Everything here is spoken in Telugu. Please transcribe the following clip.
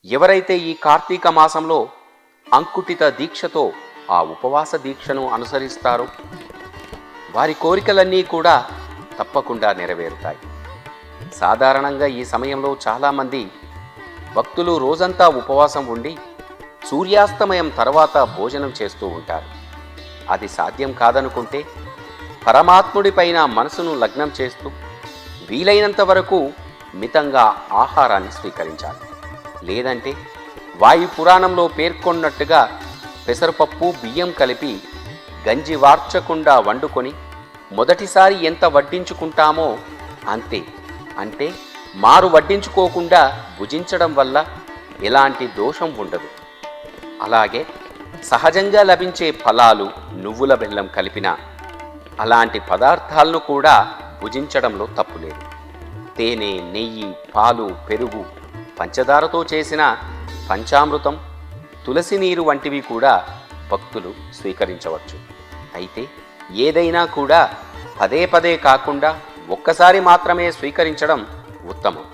ఎవరైతే ఈ కార్తీక మాసంలో అంకుటిత దీక్షతో ఆ ఉపవాస దీక్షను అనుసరిస్తారో వారి కోరికలన్నీ కూడా తప్పకుండా నెరవేరుతాయి. సాధారణంగా ఈ సమయంలో చాలామంది భక్తులు రోజంతా ఉపవాసం ఉండి సూర్యాస్తమయం తర్వాత భోజనం చేస్తూ ఉంటారు. అది సాధ్యం కాదనుకుంటే పరమాత్ముడిపైన మనసును లగ్నం చేస్తూ వీలైనంత వరకు మితంగా ఆహారాన్ని స్వీకరించాలి. లేదంటే వాయు పురాణంలో పేర్కొన్నట్టుగా పెసరపప్పు బియ్యం కలిపి గంజి వార్చకుండా వండుకొని మొదటిసారి ఎంత వడ్డించుకుంటామో అంతే, అంటే మారు వడ్డించుకోకుండా భుజించడం వల్ల ఎలాంటి దోషం ఉండదు. అలాగే సహజంగా లభించే ఫలాలు, నువ్వుల బెల్లం కలిపిన అలాంటి పదార్థాలను కూడా భుజించడంలో తప్పులేదు. తేనె, నెయ్యి, పాలు, పెరుగు, పంచదారతో చేసిన పంచామృతం, తులసి నీరు వంటివి కూడా భక్తులు స్వీకరించవచ్చు. అయితే ఏదైనా కూడా పదే పదే కాకుండా ఒక్కసారి మాత్రమే స్వీకరించడం ఉత్తమం.